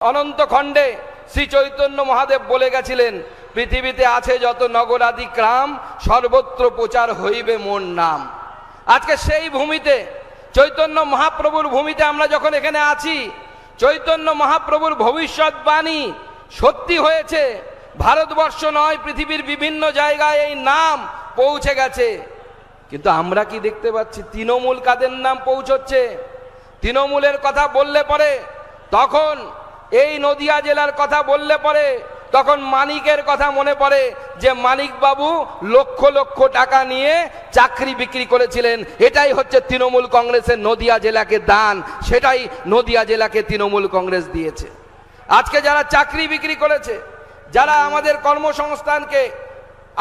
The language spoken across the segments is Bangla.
অনন্ত খণ্ডে শ্রী চৈতন্য মহাদেব বলে গেছিলেন, পৃথিবীতে আছে যত নগরাদি গ্রাম, সর্বত্র প্রচার হইবে মোর নাম। আজকে সেই ভূমিতে, চৈতন্য মহাপ্রভুর ভূমিতে আমরা যখন এখানে আছি, চৈতন্য মহাপ্রভুর ভবিষ্যৎবাণী সত্যি হয়েছে। ভারতবর্ষ নয়, পৃথিবীর বিভিন্ন জায়গায় এই নাম পৌঁছে গেছে। কিন্তু আমরা কি দেখতে পাচ্ছি? তৃণমূল কাদের নাম পৌঁছচ্ছে? তৃণমূলের কথা বললে পরে, তখন এই নদিয়া জেলার কথা বললে পরে তখন মানিকের কথা মনে পড়ে, যে মানিক বাবু লক্ষ লক্ষ টাকা নিয়ে চাকরি বিক্রি করেছিলেন। এটাই হচ্ছে তৃণমূল কংগ্রেসের নদিয়া জেলাকে দান, সেটাই নদিয়া জেলাকে তৃণমূল কংগ্রেস দিয়েছে। আজকে যারা চাকরি বিক্রি করেছে, যারা আমাদের কর্মসংস্থানকে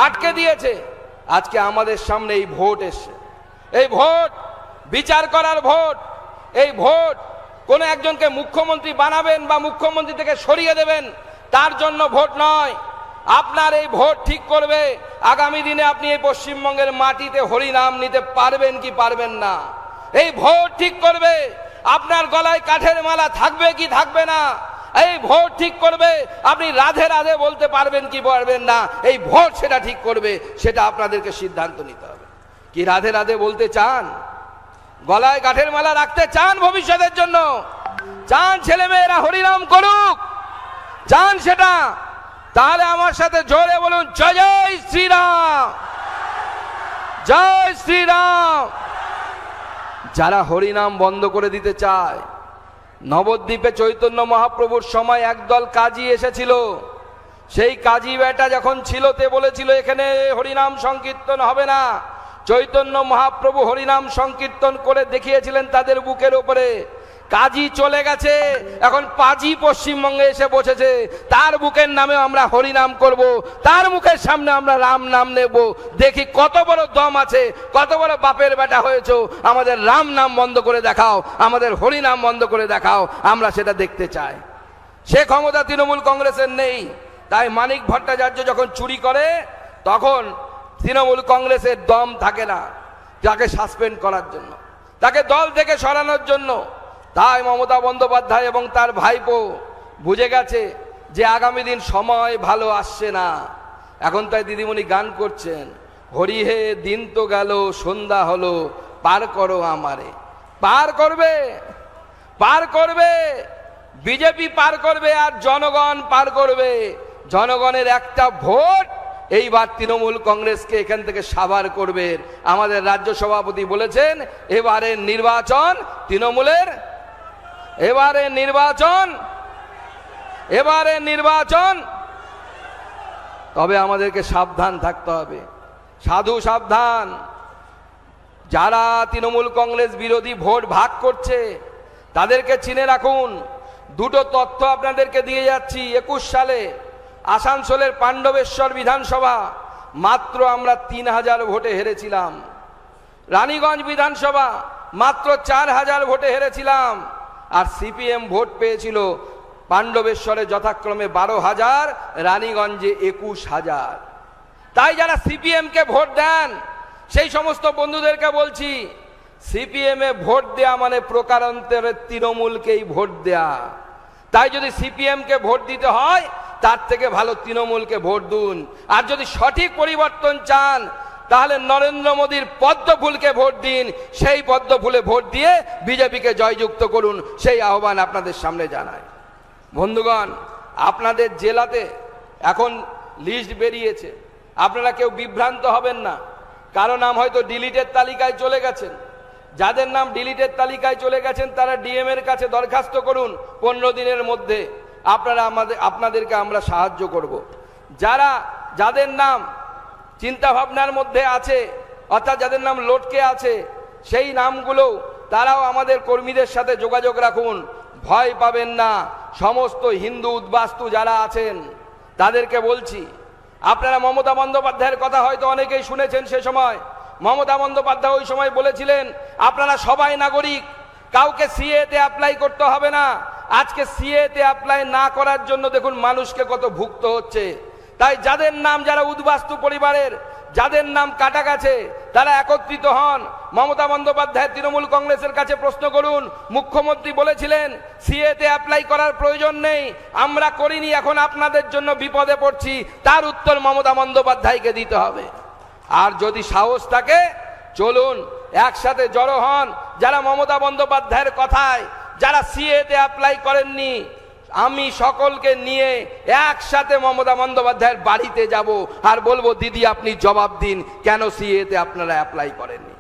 আটকে দিয়েছে, আজকে আমাদের সামনে এই ভোট এসছে। এই ভোট বিচার করার ভোট। এই ভোট কোনো একজনকে মুখ্যমন্ত্রী বানাবেন বা মুখ্যমন্ত্রী থেকে সরিয়ে দেবেন তার জন্য ভোট নয়। আপনার এই ভোট ঠিক করবে আগামী দিনে আপনি এই পশ্চিমবঙ্গের মাটিতে হরিনাম নিতে পারবেন কি পারবেন না। এই ভোট ঠিক করবে আপনার গলায় কাঠের মালা থাকবে কি থাকবে না। এই ভোট ঠিক করবে আপনি রাধে রাধে বলতে পারবেন কি পারবেন না। এই ভোট সেটা ঠিক করবে, সেটা আপনাদেরকে সিদ্ধান্ত নিতে হবে। কি রাধে রাধে বলতে চান? গলায় কাঠের মালা রাখতে চান ভবিষ্যতের জন্য? চান ছেলেমেয়েরা হরিনাম করুক? চান সেটা? তাহলে আমার সাথে জোরে বলুন, জয় জয় শ্রীরাম, জয় শ্রীরাম। যারা হরিনাম বন্ধ করে দিতে চায়, নবদ্বীপে চৈতন্য মহাপ্রভুর সময় একদল কাজী এসেছিল। সেই কাজী বেটা যখন ছিল, তে বলেছিল এখানে হরিনাম সংকীর্তন হবে না। চৈতন্য মহাপ্রভু হরিনাম সংকীর্তন করে দেখিয়েছিলেন তাদের বুকের উপরে। কাজী চলে গেছে, এখন পাজি পশ্চিমবঙ্গে এসে বসেছে। তার বুকের নামে আমরা হরিনাম করব, তার মুখের সামনে আমরা রাম নাম নেব। দেখি কত বড় দম আছে, কত বড় বাপের বেটা হয়েছো। আমাদের রাম নাম বন্ধ করে দেখাও, আমাদের হরিনাম বন্ধ করে দেখাও, আমরা সেটা দেখতে চাই। সে ক্ষমতা তৃণমূল কংগ্রেসের নেই। তাই মানিক ভট্টাচার্য যখন চুরি করে, তখন তৃণমূল কংগ্রেসের দম থাকে না তাকে সাসপেন্ড করার জন্য, তাকে দল থেকে সরানোর জন্য। তাই মমতা বন্দ্যোপাধ্যায় এবং তার ভাইপো বুঝে গেছে যে আগামী দিন সময় ভালো আসছে না। এখন তাই দিদিমণি গান করছেন, হরি হে দিন তো গেল, সন্ধ্যা হলো, পার করো আমারে। পার করবে, পার করবে, বিজেপি পার করবে আর জনগণ পার করবে। জনগণের একটা ভোট এইবার তৃণমূল কংগ্রেসকে এখান থেকে সাবার করবে। আমাদের রাজ্য সভাপতি বলেছেন, এবারের নির্বাচন তৃণমূলের, এবারে নির্বাচন। তবে আমাদেরকে সাবধান থাকতে হবে, সাধু সাবধান। যারা তৃণমূল কংগ্রেস বিরোধী ভোট ভাগ করছে তাদেরকে চিনে রাখুন। দুটো তথ্য আপনাদেরকে দিয়ে যাচ্ছি। 21 সালে আসানসোলের পাণ্ডবেশ্বর বিধানসভা মাত্র আমরা 3000 ভোটে হেরেছিলাম। রানীগঞ্জ বিধানসভা মাত্র 4000 ভোটে হেরেছিলাম। আর সিপিএম ভোট পেয়েছিল পাণ্ডবেশ্বরে যথাক্রমে 12,000, রানীগঞ্জে 21,000। তাই যারা সিপিএম কে ভোট দেন সেই সমস্ত বন্ধুদেরকে বলছি, সিপিএম এ ভোট দেয়া মানে প্রকারান্তরে তৃণমূলকেই ভোট দেয়া। তাই যদি সিপিএম কে ভোট দিতে হয়, তার থেকে ভালো তৃণমূলকে ভোট দিন। আর যদি সঠিক পরিবর্তন চান, তাহলে নরেন্দ্র মোদীর পদ্মফুলকে ভোট দিন। সেই পদ্মফুলে ভোট দিয়ে বিজেপিকে জয়যুক্ত করুন, সেই আহ্বান আপনাদের সামনে জানায়। বন্ধুগণ, আপনাদের জেলাতে এখন লিস্ট বেরিয়েছে, আপনারা কেউ বিভ্রান্ত হবেন না। কারো নাম হয়তো ডিলিটের তালিকায় চলে গেছেন। যাদের নাম ডিলিটের তালিকায় চলে গেছেন তারা ডিএম এর কাছে দরখাস্ত করুন 15 দিনের মধ্যে। আপনাদেরকে আমরা সাহায্য করব। যাদের নাম চিন্তা ভাবনার মধ্যে আছে, অর্থাৎ যাদের নাম লটকে আছে, সেই নামগুলো তারাও আমাদের কর্মীদের সাথে যোগাযোগ রাখুন। ভয় পাবেন না। সমস্ত হিন্দু উদ্বাস্তু যারা আছেন তাদেরকে বলছি, আপনারা মমতা বন্দ্যোপাধ্যায়ের কথা হয়তো অনেকেই শুনেছেন। সে সময় মমতা বন্দ্যোপাধ্যায় ওই সময় বলেছিলেন, আপনারা সবাই নাগরিক, কাউকে সিএতে অ্যাপ্লাই করতে হবে না। আজকে সিএতে অ্যাপ্লাই না করার জন্য দেখুন মানুষকে কত ভুগতে হচ্ছে। তাই যাদের নাম, যারা উদ্বাস্তু পরিবারের, যাদের নাম কাটা গেছে তারা একত্রিত হন, মমতা বন্দ্যোপাধ্যায় তৃণমূল কংগ্রেসের কাছে প্রশ্ন করুন। মুখ্যমন্ত্রী বলেছিলেন সিএতে অ্যাপ্লাই করার প্রয়োজন নেই, আমরা করিনি, এখন আপনাদের জন্য বিপদে পড়ছি, তার উত্তর মমতা বন্দ্যোপাধ্যায়কে দিতে হবে। আর যদি সাহস থাকে চলুন একসাথে জড়ো হন, যারা মমতা বন্দ্যোপাধ্যায়ের কথায়, যারা সিএতে অ্যাপ্লাই করেননি, আমি সকলকে নিয়ে একসাথে মমতা বন্দ্যোপাধ্যায়ের বাড়িতে যাব আর বলবো দিদি আপনি জবাব দিন কেন সিএতে আপনারা অ্যাপ্লাই করেননি।